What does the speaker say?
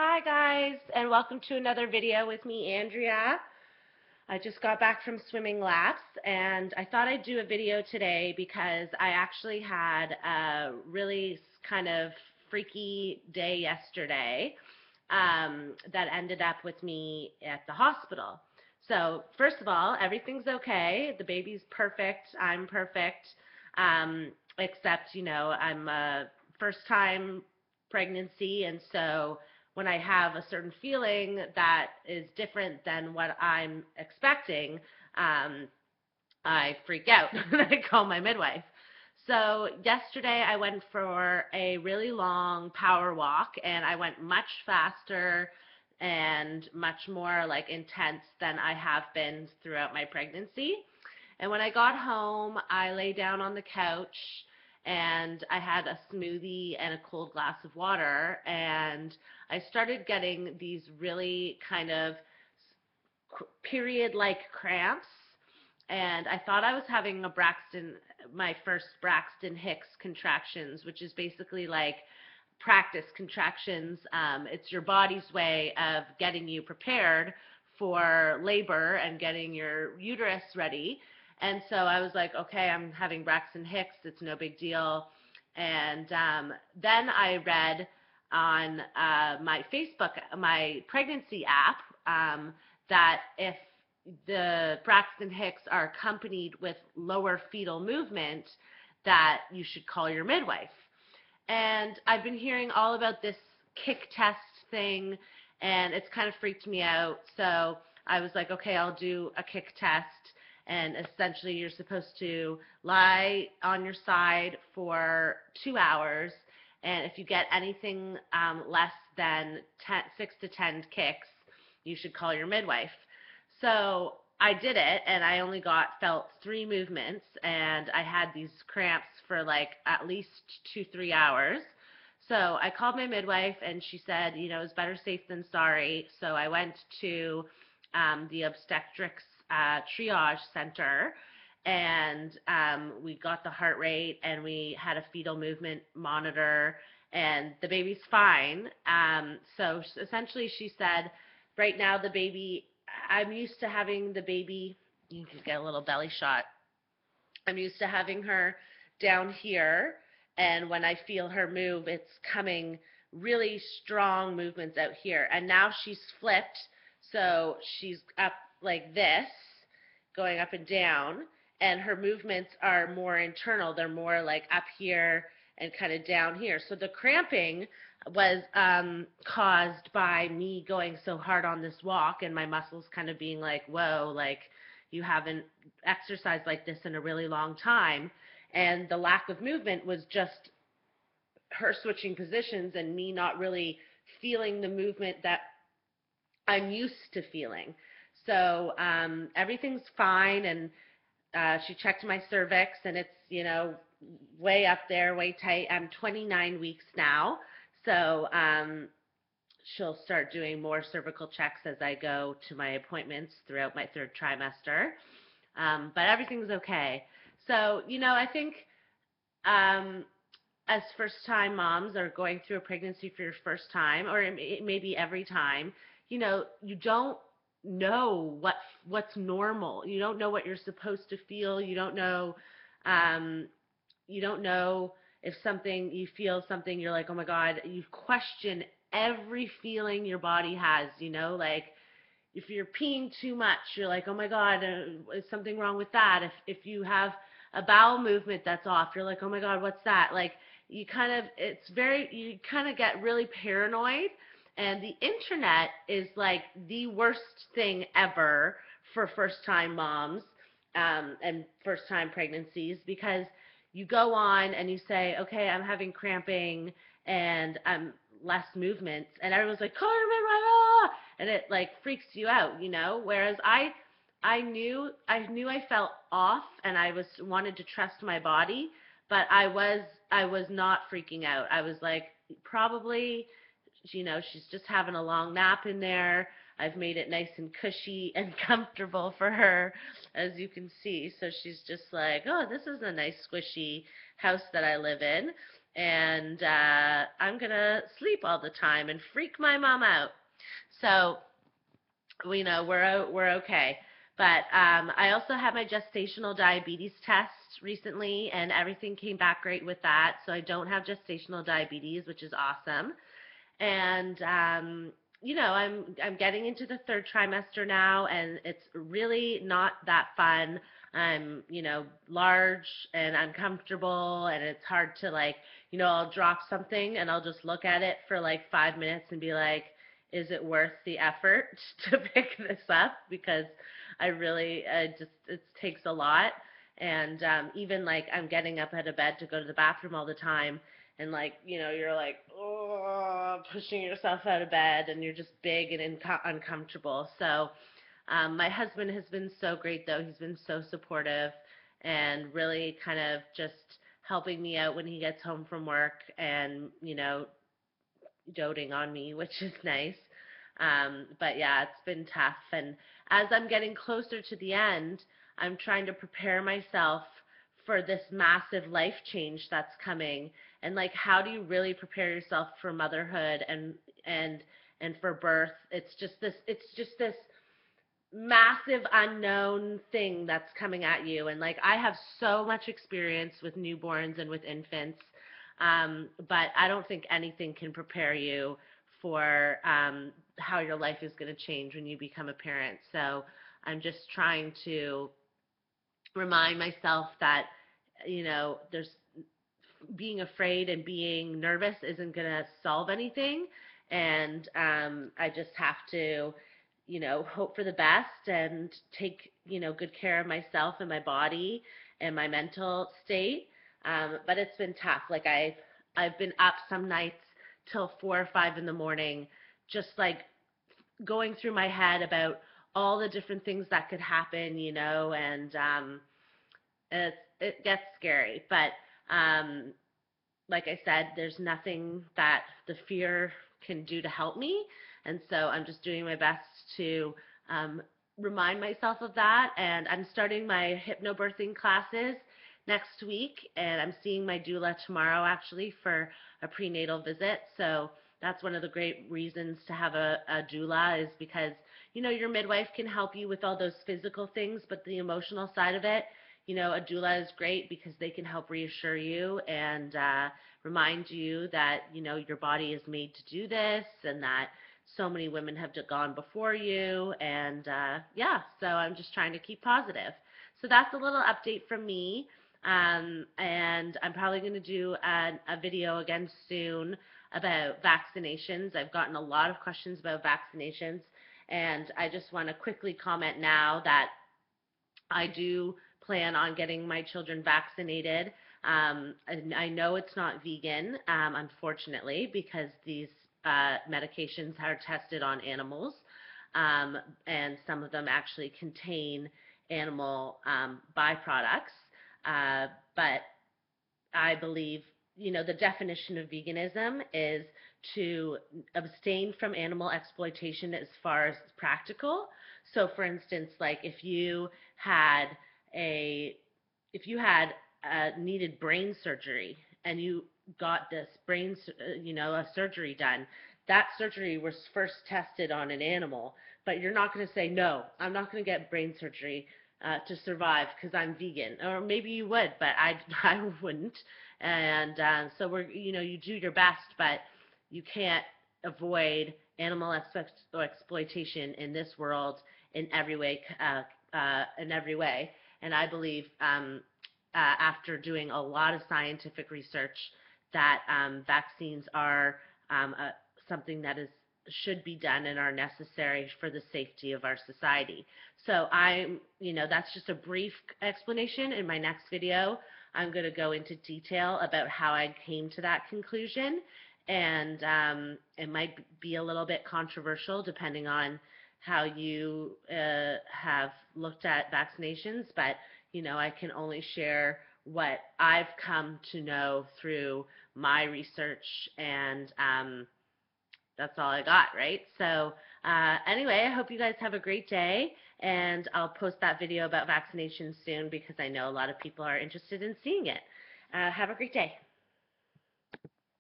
Hi guys, and welcome to another video with me, Andrea. I just got back from swimming laps, and I thought I'd do a video today because I actually had a really kind of freaky day yesterday that ended up with me at the hospital. So first of all, everything's okay. The baby's perfect. I'm perfect, except, I'm a first-time pregnancy, and so when I have a certain feeling that is different than what I'm expecting, I freak out and I call my midwife. So yesterday I went for a really long power walk, and I went much faster and much more like intense than I have been throughout my pregnancy. And when I got home, I lay down on the couch and I had a smoothie and a cold glass of water, and I started getting these really kind of period-like cramps, and I thought I was having my first Braxton Hicks contractions, which is basically like practice contractions. It's your body's way of getting you prepared for labor and getting your uterus ready. And so I was like, okay, I'm having Braxton Hicks. It's no big deal. And then I read on my Facebook, my pregnancy app, that if the Braxton Hicks are accompanied with lower fetal movement, that you should call your midwife. And I've been hearing all about this kick test thing, and it's kind of freaked me out. So I was like, okay, I'll do a kick test. And essentially, you're supposed to lie on your side for 2 hours. And if you get anything less than 6 to 10 kicks, you should call your midwife. So I did it, and I only felt 3 movements, and I had these cramps for like at least 2-3 hours. So I called my midwife, and she said, it's better safe than sorry. So I went to the obstetrics triage center, and we got the heart rate, and we had a fetal movement monitor, and the baby's fine. So essentially she said, right now the baby, I'm used to having the baby, you can get a little belly shot. I'm used to having her down here, and when I feel her move, it's coming really strong movements out here. And now she's flipped, so she's up like this, going up and down, and her movements are more internal. They're more like up here and kind of down here. So the cramping was caused by me going so hard on this walk, and my muscles kind of being like, whoa, like you haven't exercised like this in a really long time. And the lack of movement was just her switching positions and me not really feeling the movement that I'm used to feeling. So everything's fine, and she checked my cervix, and it's, way up there, way tight. I'm 29 weeks now, so she'll start doing more cervical checks as I go to my appointments throughout my 3rd trimester. But everything's okay. So, I think as first-time moms are going through a pregnancy for your first time, or maybe every time, you don't know what's normal. You don't know what you're supposed to feel. You don't know if you feel something, you're like, oh my God, you question every feeling your body has, like if you're peeing too much, you're like, oh my God, is something wrong with that? If you have a bowel movement that's off, you're like, oh my God, what's that? Like you kind of get really paranoid. And the internet is like the worst thing ever for first-time moms and first-time pregnancies, because you go on and you say, okay, I'm having cramping and I'm less movements, and everyone's like, call your midwife, and it like freaks you out, Whereas I knew I felt off, and I wanted to trust my body, but I was not freaking out. I was like, probably, she's just having a long nap in there. I've made it nice and cushy and comfortable for her, as you can see. So she's just like, oh, this is a nice squishy house that I live in. and I'm going to sleep all the time and freak my mom out. So we know we're okay. But I also had my gestational diabetes test recently, and everything came back great with that. So I don't have gestational diabetes, which is awesome. And I'm getting into the third trimester now, and it's really not that fun. I'm large and uncomfortable, and it's hard to I'll drop something and I'll just look at it for like 5 minutes and be like, is it worth the effort to pick this up? Because I really it takes a lot. And even like I'm getting up out of bed to go to the bathroom all the time, and you're like, oh, pushing yourself out of bed, and you're just big and uncomfortable. So my husband has been so great, though. He's been so supportive and really kind of just helping me out when he gets home from work, and doting on me, which is nice. But yeah, it's been tough. And as I'm getting closer to the end, I'm trying to prepare myself for this massive life change that's coming. And how do you really prepare yourself for motherhood and for birth? It's just this massive unknown thing that's coming at you. And I have so much experience with newborns and with infants, but I don't think anything can prepare you for how your life is going to change when you become a parent. So I'm just trying to remind myself that there's being afraid and being nervous isn't going to solve anything, and I just have to hope for the best and take good care of myself and my body and my mental state. But it's been tough. I've been up some nights till 4 or 5 in the morning, just going through my head about all the different things that could happen, and it gets scary. But like I said, there's nothing that the fear can do to help me. And so I'm just doing my best to remind myself of that. And I'm starting my hypnobirthing classes next week, and I'm seeing my doula tomorrow actually for a prenatal visit. So that's one of the great reasons to have a doula, is because your midwife can help you with all those physical things, but the emotional side of it, a doula is great because they can help reassure you and remind you that your body is made to do this, and that so many women have gone before you. And yeah, so I'm just trying to keep positive. So that's a little update from me. And I'm probably going to do a video again soon about vaccinations. I've gotten a lot of questions about vaccinations, and I just want to quickly comment now that I do plan on getting my children vaccinated. And I know it's not vegan, unfortunately, because these medications are tested on animals, and some of them actually contain animal byproducts. But I believe, the definition of veganism is to abstain from animal exploitation as far as practical. So, for instance, had a if you had needed brain surgery, and you got this a surgery done, that surgery was first tested on an animal. But you're not going to say, no, I'm not going to get brain surgery to survive because I'm vegan. Or maybe you would, but I wouldn't. And so you do your best, but you can't avoid animal exploitation in this world in every way. And I believe, after doing a lot of scientific research, that vaccines are something that should be done and are necessary for the safety of our society. So that's just a brief explanation. In my next video, I'm going to go into detail about how I came to that conclusion, and it might be a little bit controversial depending on how you have looked at vaccinations, but I can only share what I've come to know through my research, and that's all I got, right? So anyway, I hope you guys have a great day, and I'll post that video about vaccinations soon because I know a lot of people are interested in seeing it. Have a great day.